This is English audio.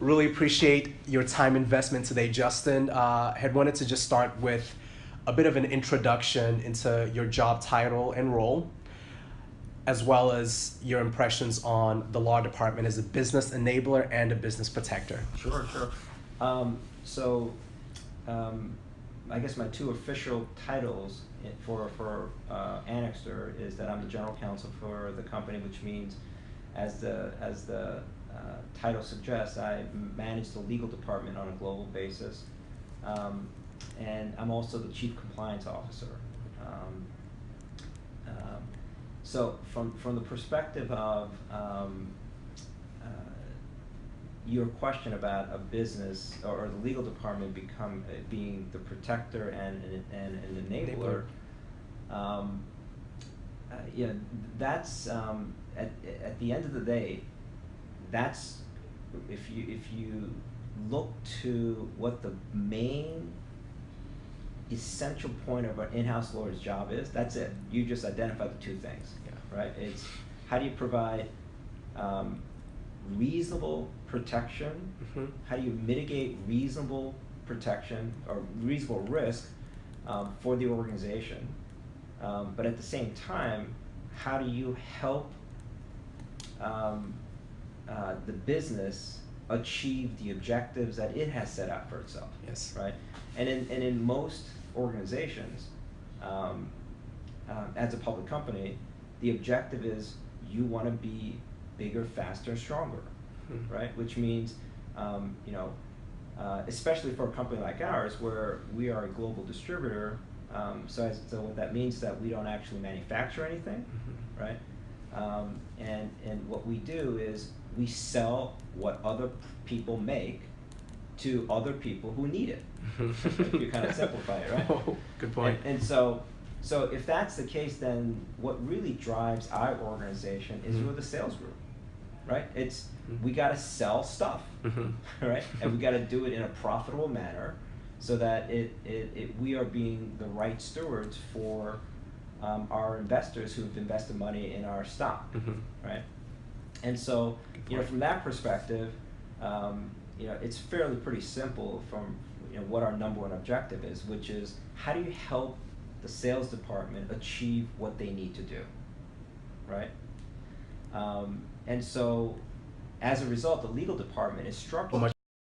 Really appreciate your time investment today, Justin. Had wanted to just start with a bit of an introduction into your job title and role, as well as your impressions on the law department as a business enabler and a business protector. Sure. I guess my two official titles for Anixter is that I'm the general counsel for the company, which means, as the title suggests, I manage the legal department on a global basis, and I'm also the chief compliance officer. So from the perspective of your question about a business or the legal department being the protector and an enabler, yeah, that's at the end of the day, that's if you look to what the main essential point of an in-house lawyer's job is, that's it. You just identify the two things, right? It's how do you provide reasonable protection? How do you mitigate reasonable protection or reasonable risk for the organization? But at the same time, how do you help the business achieve the objectives that it has set out for itself? Yes. Right. And in most organizations, as a public company, the objective is you want to be bigger, faster, stronger, right? Which means, especially for a company like ours, where we are a global distributor. So what that means is that we don't actually manufacture anything, right? And what we do is we sell what other people make to other people who need it. If you kind of simplify it, right? Oh, good point. And so if that's the case, then what really drives our organization is we're the sales group, right? It's we got to sell stuff, right? And we got to do it in a profitable manner, so that we are being the right stewards for our investors who've invested money in our stock, right? And so, from that perspective, it's fairly pretty simple from what our number one objective is, which is how do you help the sales department achieve what they need to do, right? And so, as a result, the legal department is structured